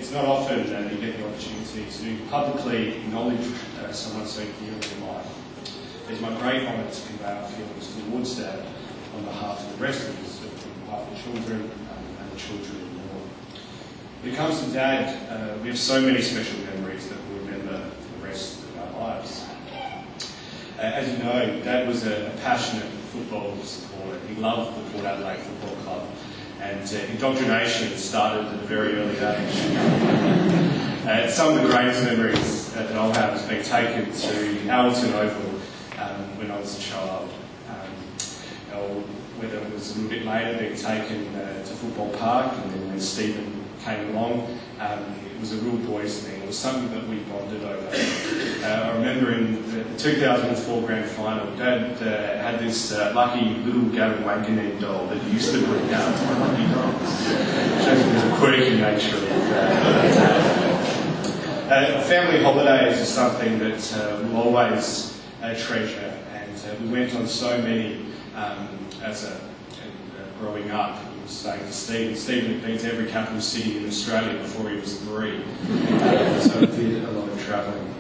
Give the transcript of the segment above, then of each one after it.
it's not often that you get the opportunity to publicly acknowledge someone so dear in your life. It's my great honour to convey our feelings towards Dad on behalf of the rest of us, on behalf of the children and the children in law. When it comes to Dad, we have so many special memories that we'll remember for the rest of our lives. As you know, Dad was a passionate football supporter. He loved the Port Adelaide Football Club, and indoctrination started at a very early age. Some of the greatest memories that I'll have has been taken to Alton Oval when I was a child. Or whether it was a little bit later, being taken to Football Park, and then when Stephen came along, it was a real boys thing. It was something that we bonded over. I remember in the 2004 Grand Final, Dad had this lucky little Gavin Wanganeen doll that he used to bring out. It's my lucky doll. Shows you the quirky nature of Dad. Family holidays is something that we'll always treasure, and we went on so many growing up. Saying to Stephen had been to every capital city in Australia before he was 3, so he did a lot of travelling.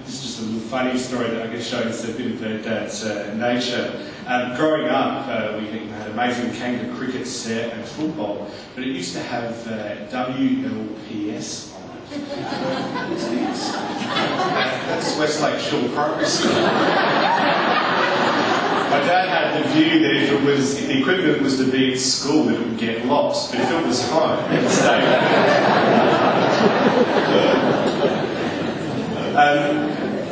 This is just a little funny story that I guess shows a bit of Dad's nature. Growing up, we had amazing Kanga cricket set and football, but it used to have WLPS on it. What's this? That's Westlake Shore Primary School. My dad had the view that if the equipment was to be at school, that it would get lost, but if it was home, it would stay.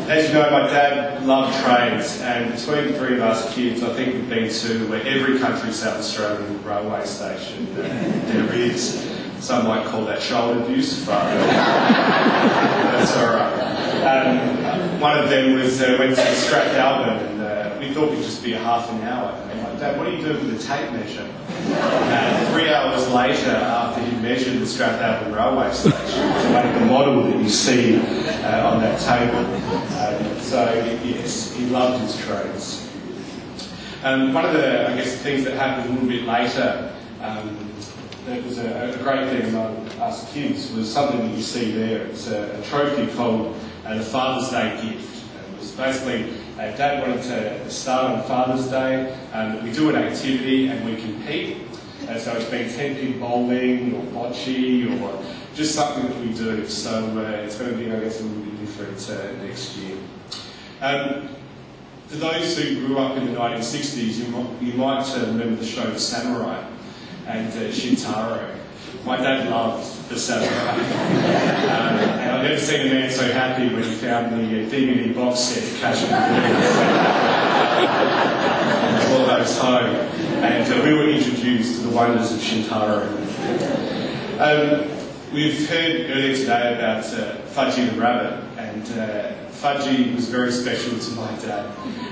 As you know, my dad loved trains, and between the 3 of us kids, I think we've been to every country South Australian railway station there is. Some might call that child abuse, but that's all right. One of them was went to Strathalbyn, and we thought we'd just be a half an hour. And I'm like, Dad, what are you doing with the tape measure? 3 hours later, after he measured the Strathalbyn railway station to make the model that you see on that table. So yes, he loved his trains. One of the, I guess, things that happened a little bit later, that was a great thing among us kids, was something that you see there. It's a trophy called the Father's Day gift. It was basically, Dad wanted to start on Father's Day. We do an activity and we compete. So it's been 10-pin bowling or bocce or just something that we do. So it's going to be, I guess, a little bit different next year. For those who grew up in the 1960s, you might remember the show Samurai and Shintaro. My dad loved the Samurai. And I've never seen a man so happy when he found the DVD box set Cash and all those home. And we were introduced to the wonders of Shintaro. We've heard earlier today about Fudgy the rabbit, and Fudgy was very special to my dad.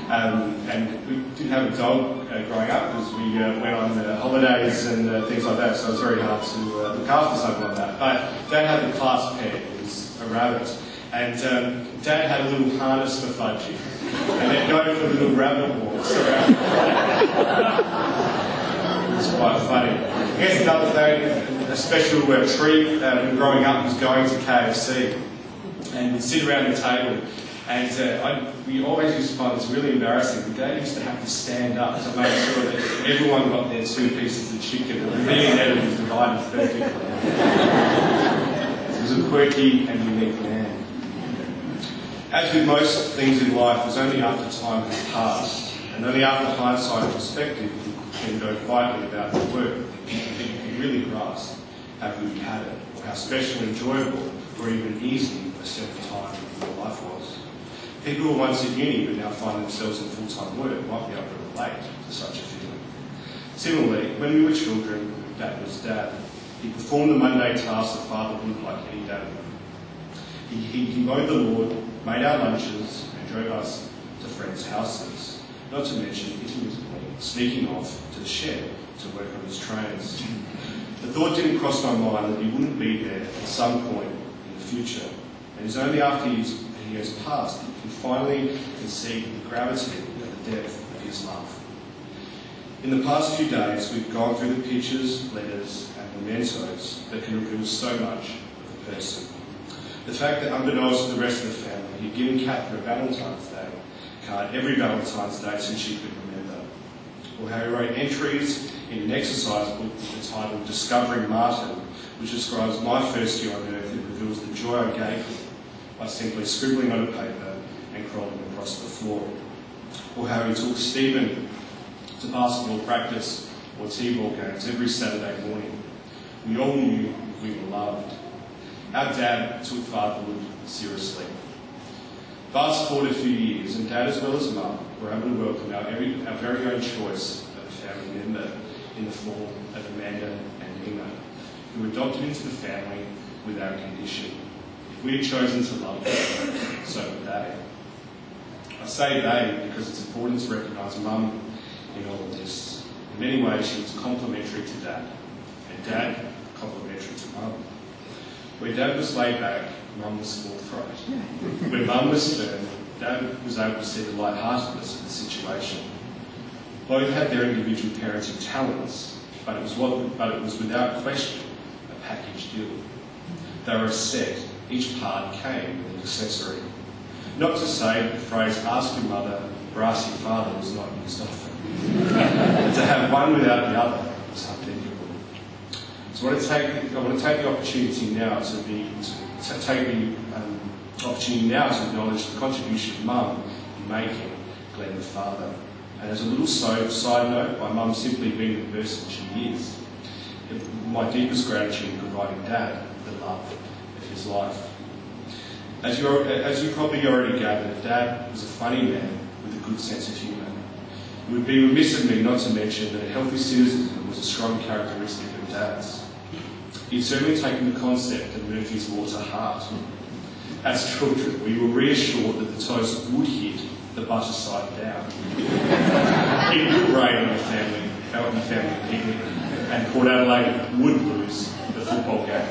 And we didn't have a dog growing up because we went on holidays and things like that, so it was very hard to look after something like that. But Dad had the class pet, it was a rabbit, and Dad had a little harness for Fudgy, and they'd go for little rabbit walks around. It's quite funny. I guess another thing, a special treat when growing up was going to KFC, and we'd sit around the table. And we always used to find this really embarrassing. Dad used to have to stand up to make sure that everyone got their 2 pieces of chicken and the meat and it was divided perfectly. He was a quirky and unique man. As with most things in life, it was only after time has passed, and only after hindsight and perspective can go quietly about the work that you really grasp how good you had it, or how special and enjoyable, or even easy a certain time in your life was. People who were once at uni but now find themselves in full-time work might be able to relate to such a feeling. Similarly, when we were children, Dad was Dad. He performed the mundane tasks of fatherhood like any dad would. He mowed the lawn, made our lunches, and drove us to friends' houses. Not to mention, intermittently, sneaking off to the shed to work on his trains. The thought didn't cross my mind that he wouldn't be there at some point in the future. And it's only after he has passed that he finally conceive the gravity and the depth of his love. In the past few days, we've gone through the pictures, letters and mementos that can reveal so much of a person. The fact that unbeknownst to the rest of the family, he'd given Catherine a Valentine's Day card every Valentine's Day since she could remember. Or how he wrote entries in an exercise book with the title Discovering Martyn, which describes my first year on earth and reveals the joy I gave him by simply scribbling on a paper and crawling across the floor. Or how he took Stephen to basketball practice or T-ball games every Saturday morning. We all knew we were loved. Our dad took fatherhood seriously. Fast forward a few years, and Dad as well as Mum were able to welcome our very own choice of a family member in the form of Amanda and Nina, who were adopted into the family without condition. If we had chosen to love them, so would they. I say they because it's important to recognise Mum in all of this. In many ways, she was complementary to Dad, and Dad complementary to Mum. Where Dad was laid back, Mum was forthright. Where Mum was firm, Dad was able to see the lightheartedness of the situation. Both had their individual parenting talents, but it was without question a package deal. They were a set. Each part came with an accessory. Not to say that the phrase "ask your mother" or "ask your father" was not used often. To have one without the other was unthinkable. So I want to take the opportunity now to acknowledge the contribution of Mum in making Glenn the father. And as a little side note, by Mum simply being the person she is, my deepest gratitude in providing Dad the love of his life. As you probably already gathered, Dad was a funny man with a good sense of humour. It would be remiss of me not to mention that a healthy cynicism was a strong characteristic of Dad's. He'd certainly taken the concept of Murphy's Law to heart. As children, we were reassured that the toast would hit the butter side down. It would rain on the family picnic, and Port Adelaide would lose the football game.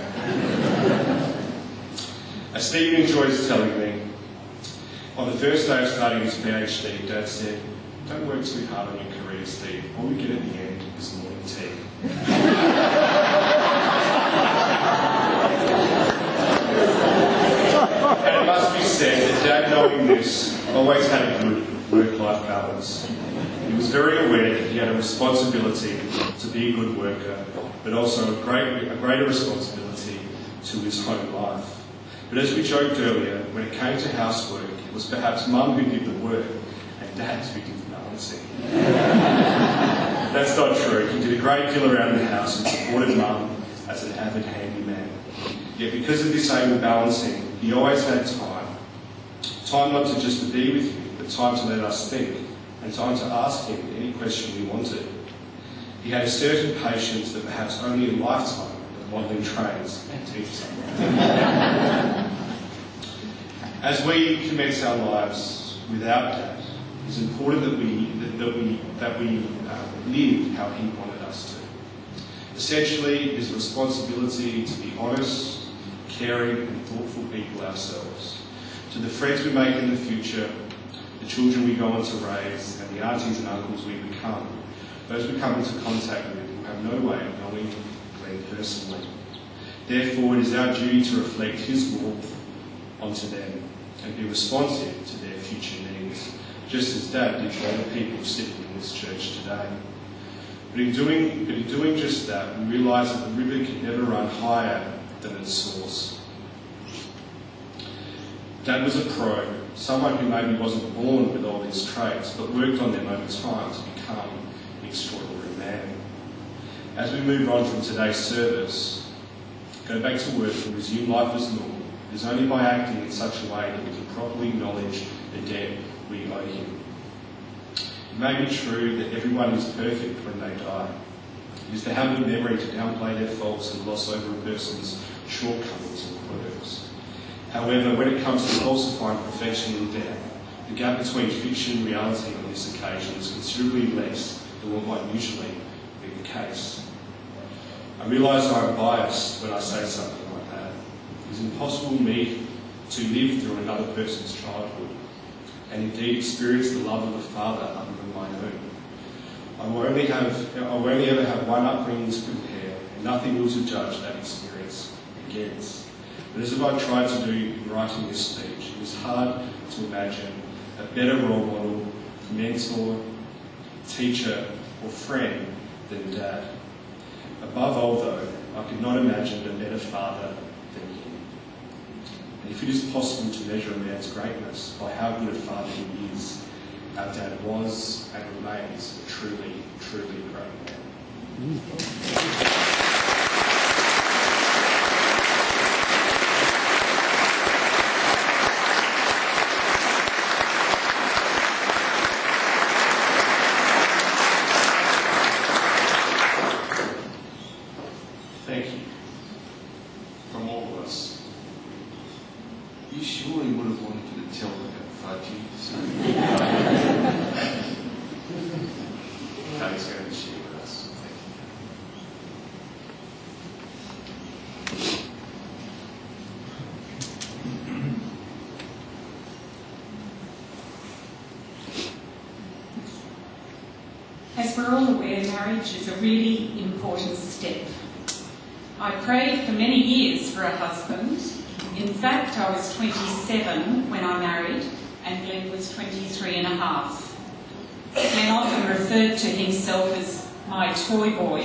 As Steve enjoys telling me, on the first day of starting his PhD, Dad said, "Don't work too hard on your career, Steve. All we get at the end is morning tea." And it must be said that Dad, knowing this, always had a good work-life balance. He was very aware that he had a responsibility to be a good worker, but also a greater responsibility to his home life. But as we joked earlier, when it came to housework, it was perhaps Mum who did the work and Dad who did the balancing. That's not true. He did a great deal around the house and supported Mum as an avid handyman. Yet because of this able balancing, he always had time not to just to be with him, but time to let us think, and time to ask him any question we wanted. He had a certain patience that perhaps only a lifetime of modelling trains can teach someone. As we commence our lives without Dad, it's important that we live how he wanted us to. Essentially, it is a responsibility to be honest, caring and thoughtful people ourselves. To the friends we make in the future, the children we go on to raise, and the aunties and uncles we become, those we come into contact with who have no way of knowing Glenn personally. Therefore, it is our duty to reflect his warmth onto them and be responsive to their future needs, just as Dad did for all the people sitting in this church today. But in doing just that, we realise that the river can never run higher than its source. Dad was a pro, someone who maybe wasn't born with all these traits, but worked on them over time to become an extraordinary man. As we move on from today's service, go back to work and resume life as normal, it is only by acting in such a way that we can properly acknowledge the debt we owe him. It may be true that everyone is perfect when they die. It is the habit of memory to downplay their faults and gloss over a person's shortcomings and quirks. However, when it comes to falsifying perfection in death, the gap between fiction and reality on this occasion is considerably less than what might usually be the case. I realise I am biased when I say something like that. It is impossible for me to live through another person's childhood and indeed experience the love of a father other than my own. I will only ever have one upbringing to compare, and nothing will to judge that experience against. But as I've tried to do in writing this speech, it is hard to imagine a better role model, mentor, teacher, or friend than Dad. Above all, though, I could not imagine a better father than him. And if it is possible to measure a man's greatness by how good a father he is, our Dad was and remains a truly, truly great man. Thank you. From all of us. You surely would have wanted to tell them about fudgy. Daddy's going to share with us. As we're all aware, marriage is a really important step. I prayed for many years for a husband. In fact, I was 27 when I married, and Glenn was 23 and a half. Glenn often referred to himself as my toy boy.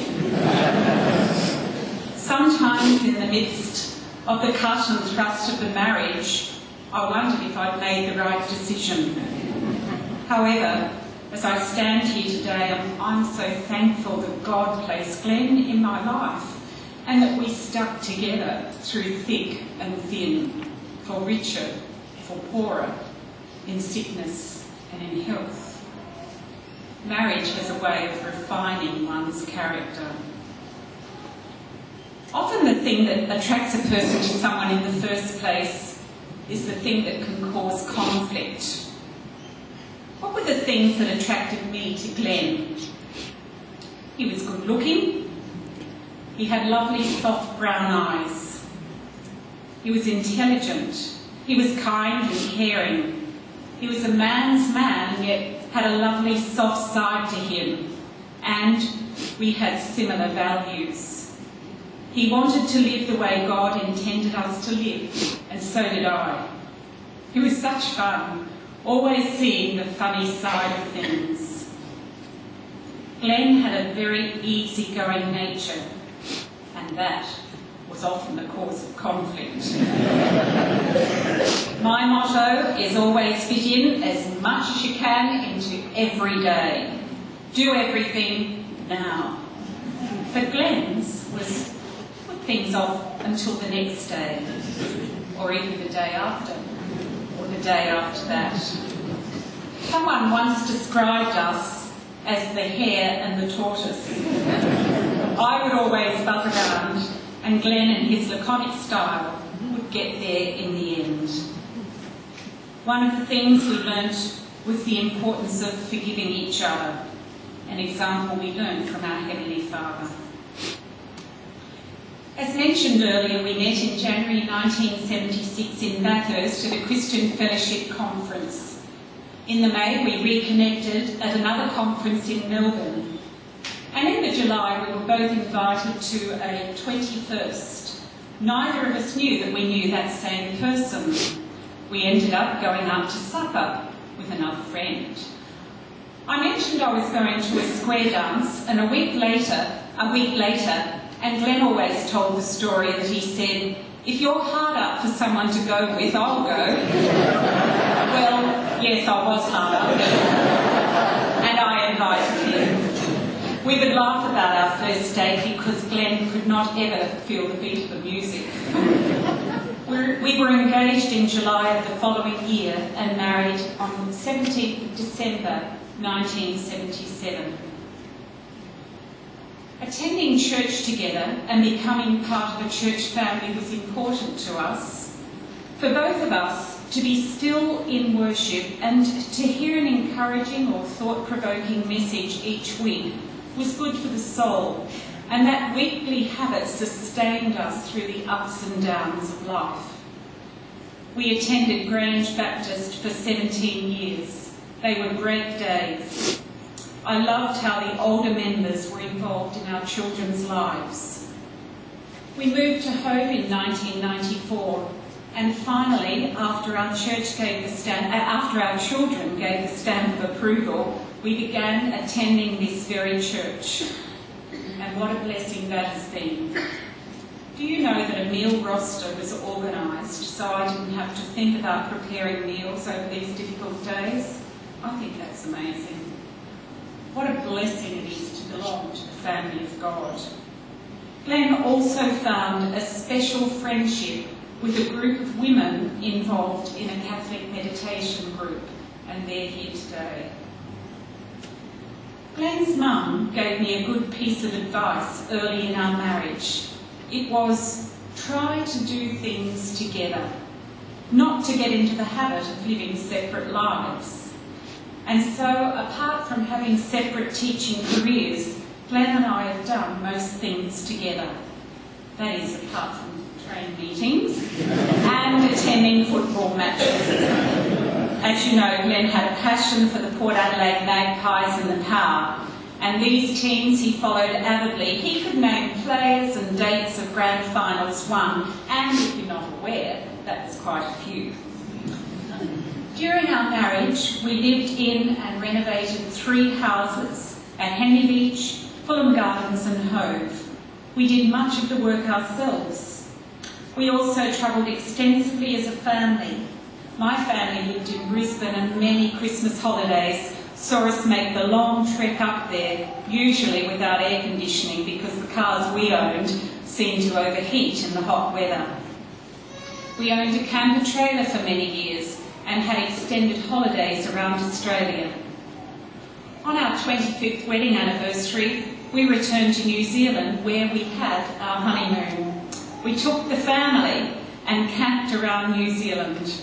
Sometimes in the midst of the cut and thrust of the marriage, I wondered if I'd made the right decision. However, as I stand here today, I'm so thankful that God placed Glenn in my life and that we stuck together through thick and thin, for richer, for poorer, in sickness and in health. Marriage has a way of refining one's character. Often the thing that attracts a person to someone in the first place is the thing that can cause conflict. What were the things that attracted me to Glenn? He was good looking. He had lovely soft brown eyes. He was intelligent. He was kind and caring. He was a man's man, yet had a lovely soft side to him. And we had similar values. He wanted to live the way God intended us to live, and so did I. It was such fun, always seeing the funny side of things. Glenn had a very easygoing nature, and that was often the cause of conflict. My motto is always fit in as much as you can into every day. Do everything now. But Glenn's was put things off until the next day, or even the day after, or the day after that. Someone once described us as the hare and the tortoise. I would always buzz around, and Glenn and his laconic style would get there in the end. One of the things we learnt was the importance of forgiving each other, an example we learned from our Heavenly Father. As mentioned earlier, we met in January 1976 in Bathurst at a Christian Fellowship conference. In the May, we reconnected at another conference in Melbourne. And in the July, we were both invited to a 21st. Neither of us knew that we knew that same person. We ended up going out to supper with another friend. I mentioned I was going to a square dance, and a week later, and Glenn always told the story that he said, "If you're hard up for someone to go with, I'll go." Well, yes, I was hard up, and I invited him. We would laugh about our first date because Glenn could not ever feel the beat of the music. We were engaged in July of the following year and married on 17th of December 1977. Attending church together and becoming part of a church family was important to us. For both of us to be still in worship and to hear an encouraging or thought-provoking message each week was good for the soul, and that weekly habit sustained us through the ups and downs of life. We attended Grange Baptist for 17 years. They were great days. I loved how the older members were involved in our children's lives. We moved to Hove in 1994, and finally, after our children gave the stamp of approval, we began attending this very church. And what a blessing that has been. Do you know that a meal roster was organised so I didn't have to think about preparing meals over these difficult days? I think that's amazing. What a blessing it is to belong to the family of God. Glenn also found a special friendship with a group of women involved in a Catholic meditation group, and they're here today. Glenn's mum gave me a good piece of advice early in our marriage. It was, try to do things together, not to get into the habit of living separate lives. And so, apart from having separate teaching careers, Glenn and I have done most things together. That is, apart from train meetings and attending football matches. As you know, Glenn had a passion for the Port Adelaide Magpies and the Power, and these teams he followed avidly. He could name players and dates of grand finals won, and if you're not aware, that was quite a few. During our marriage, we lived in and renovated 3 houses at Henley Beach, Fulham Gardens and Hove. We did much of the work ourselves. We also travelled extensively as a family. My family lived in Brisbane, and many Christmas holidays saw us make the long trek up there, usually without air conditioning because the cars we owned seemed to overheat in the hot weather. We owned a camper trailer for many years and had extended holidays around Australia. On our 25th wedding anniversary, we returned to New Zealand where we had our honeymoon. We took the family and camped around New Zealand.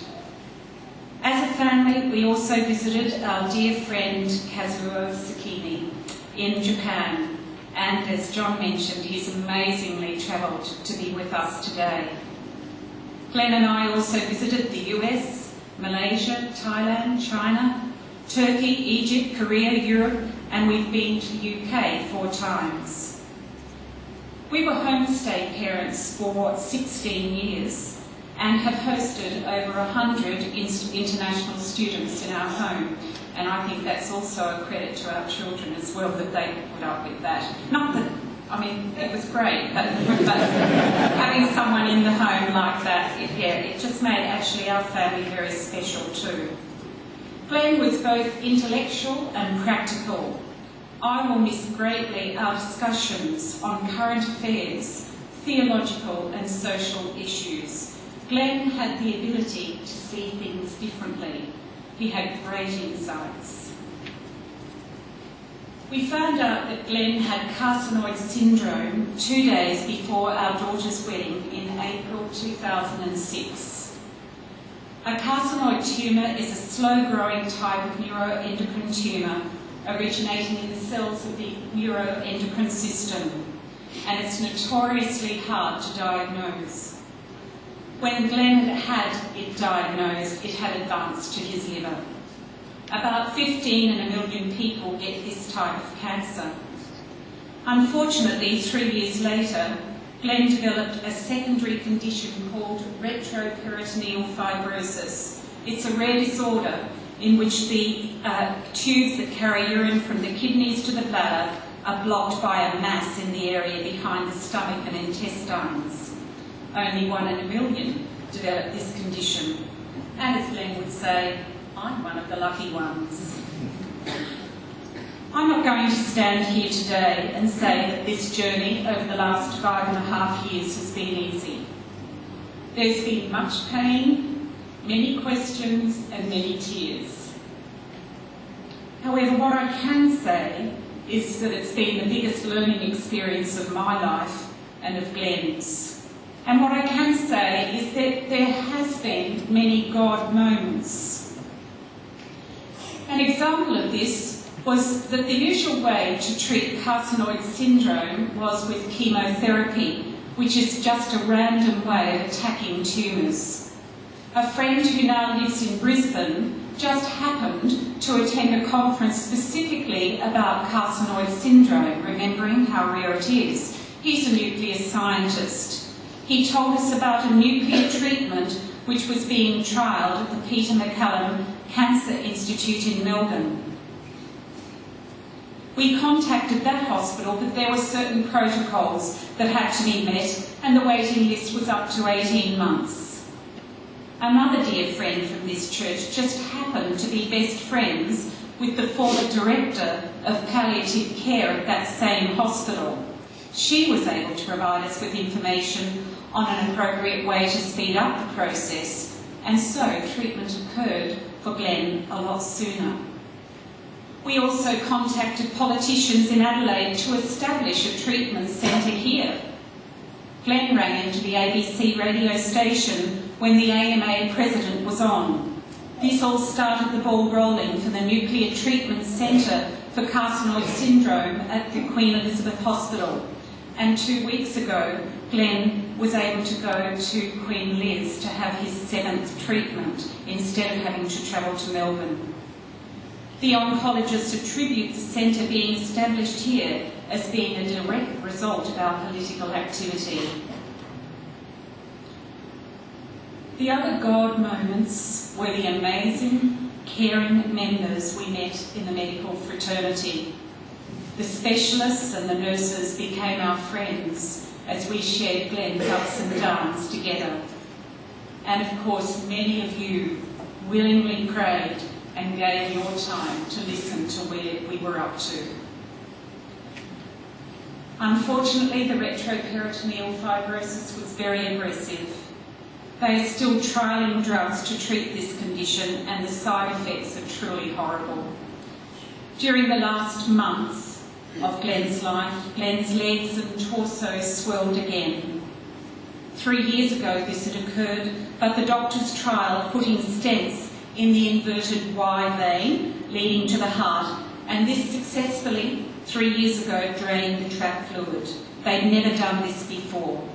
As a family, we also visited our dear friend Kazuo Sakimi in Japan, and as John mentioned, he's amazingly travelled to be with us today. Glenn and I also visited the US, Malaysia, Thailand, China, Turkey, Egypt, Korea, Europe, and we've been to the UK 4 times. We were homestay parents for 16 years and have hosted over 100 international students in our home, and I think that's also a credit to our children as well that they put up with that. Not that, I mean, it was great, but having someone in the home like that, it just made actually our family very special too. Glenn was both intellectual and practical. I will miss greatly our discussions on current affairs, theological and social issues. Glenn had the ability to see things differently. He had great insights. We found out that Glenn had carcinoid syndrome 2 days before our daughter's wedding in April 2006. A carcinoid tumour is a slow-growing type of neuroendocrine tumour originating in the cells of the neuroendocrine system, and it's notoriously hard to diagnose. When Glenn had it diagnosed, it had advanced to his liver. About 15 in a million people get this type of cancer. Unfortunately, 3 years later, Glenn developed a secondary condition called retroperitoneal fibrosis. It's a rare disorder in which the tubes that carry urine from the kidneys to the bladder are blocked by a mass in the area behind the stomach and intestines. Only 1 in a million develop this condition. And as Glenn would say, I'm one of the lucky ones. I'm not going to stand here today and say that this journey over the last 5.5 years has been easy. There's been much pain, many questions and many tears. However, what I can say is that it's been the biggest learning experience of my life and of Glenn's. And what I can say is that there has been many God moments. An example of this was that the usual way to treat carcinoid syndrome was with chemotherapy, which is just a random way of attacking tumours. A friend who now lives in Brisbane just happened to attend a conference specifically about carcinoid syndrome, remembering how rare it is. He's a nuclear scientist. He told us about a nuclear treatment which was being trialled at the Peter MacCallum Cancer Institute in Melbourne. We contacted that hospital, but there were certain protocols that had to be met, and the waiting list was up to 18 months. Another dear friend from this church just happened to be best friends with the former director of palliative care at that same hospital. She was able to provide us with information on an appropriate way to speed up the process, and so treatment occurred for Glenn a lot sooner. We also contacted politicians in Adelaide to establish a treatment centre here. Glenn rang into the ABC radio station when the AMA president was on. This all started the ball rolling for the Nuclear Treatment Centre for Carcinoid Syndrome at the Queen Elizabeth Hospital. And 2 weeks ago, Glenn was able to go to Queen Liz to have his 7th treatment instead of having to travel to Melbourne. The oncologists attribute the centre being established here as being a direct result of our political activity. The other God moments were the amazing, caring members we met in the medical fraternity. The specialists and the nurses became our friends as we shared Glenn's ups and downs together. And of course, many of you willingly prayed and gave your time to listen to where we were up to. Unfortunately, the retroperitoneal fibrosis was very aggressive. They are still trialling drugs to treat this condition, and the side effects are truly horrible. During the last month of Glenn's life, Glenn's legs and torso swelled again. 3 years ago this had occurred, but the doctor's trial of putting stents in the inverted Y vein leading to the heart, and this successfully, 3 years ago, drained the trapped fluid. They'd never done this before.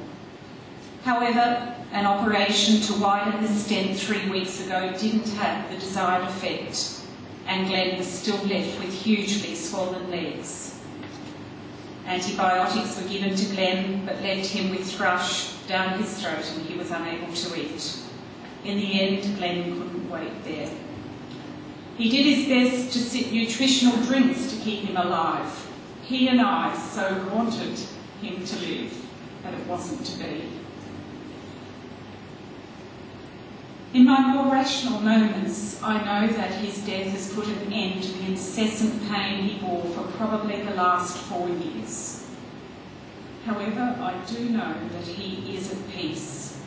However, an operation to widen the stent 3 weeks ago didn't have the desired effect, and Glenn was still left with hugely swollen legs. Antibiotics were given to Glenn, but left him with thrush down his throat and he was unable to eat. In the end, Glenn couldn't wait there. He did his best to sip nutritional drinks to keep him alive. He and I so wanted him to live, but it wasn't to be. In my more rational moments, I know that his death has put an end to the incessant pain he bore for probably the last 4 years. However, I do know that he is at peace.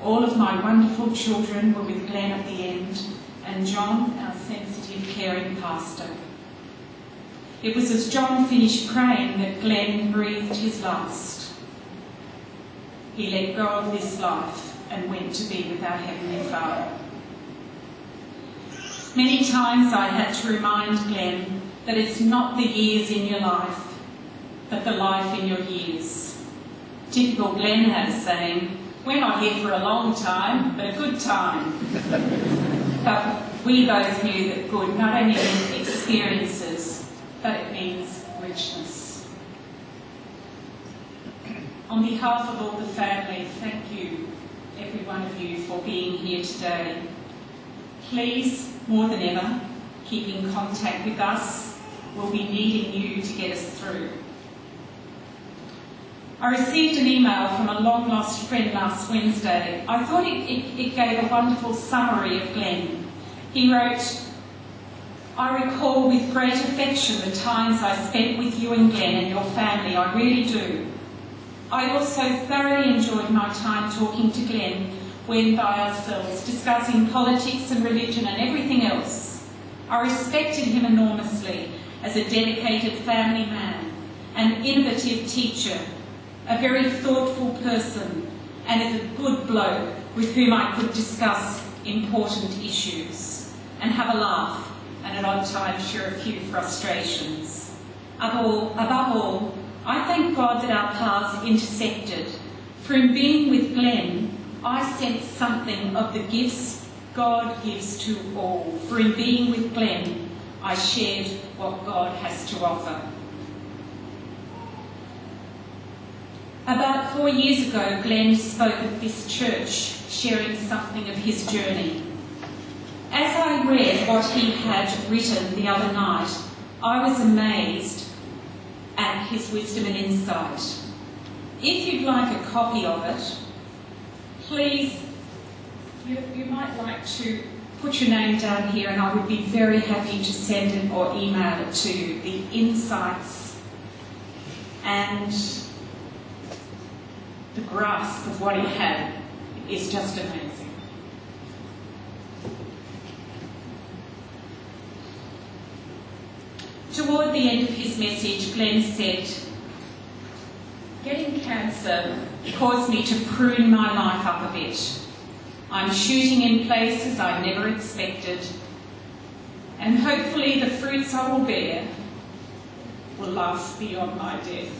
All of my wonderful children were with Glenn at the end, and John, our sensitive, caring pastor. It was as John finished praying that Glenn breathed his last. He let go of this life and went to be with our Heavenly Father. Many times I had to remind Glenn that it's not the years in your life, but the life in your years. Typical Glenn had a saying, "We're not here for a long time, but a good time." But we both knew that good not only means experiences, but it means richness. On behalf of all the family, thank you, every one of you, for being here today. Please, more than ever, keep in contact with us. We'll be needing you to get us through. I received an email from a long-lost friend last Wednesday. I thought it gave a wonderful summary of Glenn. He wrote, "I recall with great affection the times I spent with you and Glenn and your family. I really do. I also thoroughly enjoyed my time talking to Glenn when by ourselves, discussing politics and religion and everything else. I respected him enormously as a dedicated family man, an innovative teacher, a very thoughtful person, and as a good bloke with whom I could discuss important issues and have a laugh and at odd times share a few frustrations. Above all, I thank God that our paths intersected. For in being with Glenn, I sensed something of the gifts God gives to all, for in being with Glenn, I shared what God has to offer. About 4 years ago, Glenn spoke at this church, sharing something of his journey. As I read what he had written the other night, I was amazed at his wisdom and insight. If you'd like a copy of it, please, you might like to put your name down here, and I would be very happy to send it or email it to you. The insights and the grasp of what he had is just amazing. Toward the end of his message, Glenn said, "Getting cancer caused me to prune my life up a bit. I'm shooting in places I never expected, and hopefully the fruits I will bear will last beyond my death."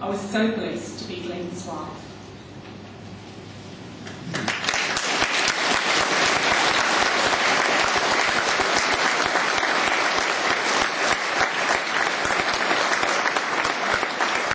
I was so blessed to be Glenn's wife.